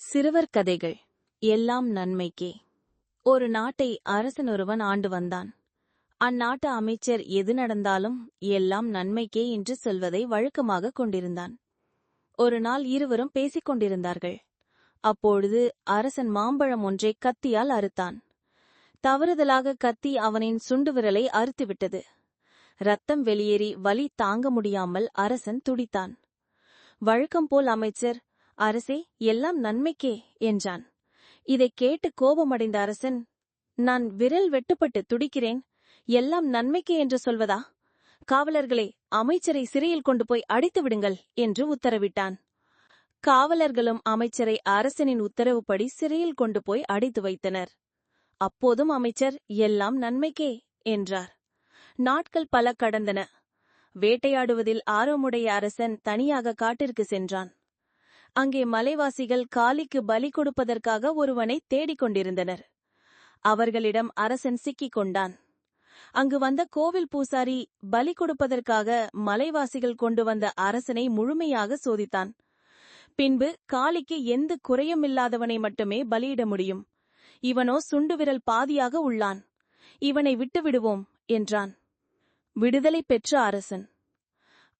சிறுவர் கதைகள் எல்லாம் நன்மைக்கே. ஒரு நாட்டை அரசன் ஒருவன் ஆண்டு வந்தான். அந்நாட்டு அமைச்சர் எது நடந்தாலும் எல்லாம் நன்மைக்கே என்று சொல்வதை வழக்கமாக கொண்டிருந்தான். ஒரு நாள் இருவரும் பேசிக் கொண்டிருந்தார்கள். அப்பொழுது அரசன் மாம்பழம் ஒன்றை கத்தியால் அறுத்தான். தவறுதலாக கத்தி அவனின் சுண்டு விரலை அறுத்துவிட்டது. ரத்தம் வெளியேறி வலி தாங்க முடியாமல் அரசன் துடித்தான். வழக்கம்போல் அமைச்சர், அரசே, எல்லாம் நன்மைக்கே என்றான். இதைக் கேட்டு கோபமடைந்த அரசன், நான் விரல் வெட்டுப்பட்டு துடிக்கிறேன், எல்லாம் நன்மைக்கே என்று சொல்வதா? காவலர்களே, அமைச்சரை சிறையில் கொண்டு போய் அடைத்து விடுங்கள் என்று உத்தரவிட்டான். காவலர்களும் அமைச்சரை அரசனின் உத்தரவுப்படி சிறையில் கொண்டு போய் அடைத்து வைத்தனர். அப்போதும் அமைச்சர் எல்லாம் நன்மைக்கே என்றார். நாட்கள் பல கடந்தன. வேட்டையாடுவதில் ஆர்வமுடைய அரசன் தனியாக காட்டிற்கு சென்றான். அங்கே மலைவாசிகள் காளிக்கு பலி கொடுப்பதற்காக ஒருவனை தேடிக் கொண்டிருந்தனர். அவர்களிடம் அரசன் சிக்கிக் கொண்டான். அங்கு வந்த கோவில் பூசாரி பலி கொடுப்பதற்காக மலைவாசிகள் கொண்டு வந்த அரசனை முழுமையாக சோதித்தான். பின்பு காளிக்கு எந்த குறையுமில்லாதவனை மட்டுமே பலியிட முடியும். இவனோ சுண்டு விரல் பாதியாக உள்ளான். இவனை விட்டுவிடுவோம் என்றான். விடுதலை பெற்ற அரசன்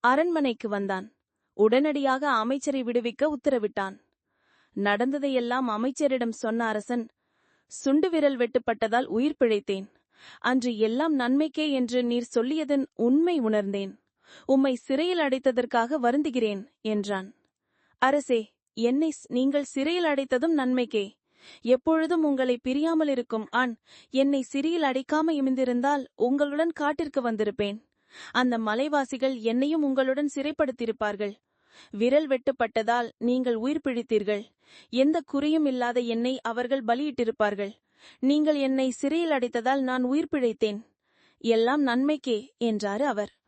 அரண்மனைக்கு வந்தான். உடனடியாக அமைச்சரை விடுவிக்க உத்தரவிட்டான். நடந்ததையெல்லாம் அமைச்சரிடம் சொன்ன அரசன், சுண்டு விரல் வெட்டுப்பட்டதால் உயிர் பிழைத்தேன். அன்று எல்லாம் நன்மைக்கே என்று நீர் சொல்லியதன் உண்மை உணர்ந்தேன். உம்மை சிறையில் அடைத்ததற்காக வருந்துகிறேன் என்றான். அரசே, என்னை நீங்கள் சிறையில் அடைத்ததும் நன்மைக்கே. எப்பொழுதும் உங்களை பிரியாமல் இருக்கும் ஆண் என்னை சிறையில் அடைக்காம இமிந்திருந்தால் உங்களுடன் காட்டிற்கு வந்திருப்பேன். அந்த மலைவாசிகள் என்னையும் உங்களுடன் சிறைப்படுத்தியிருப்பார்கள். விரல் வெட்டுப்பட்டதால் நீங்கள் உயிர் பிழைத்தீர்கள். எந்த குறையும் இல்லாத என்னை அவர்கள் பலியிட்டிருப்பார்கள். நீங்கள் என்னை சிறையில் அடைத்ததால் நான் உயிர் பிழைத்தேன். எல்லாம் நன்மைக்கே என்றார் அவர்.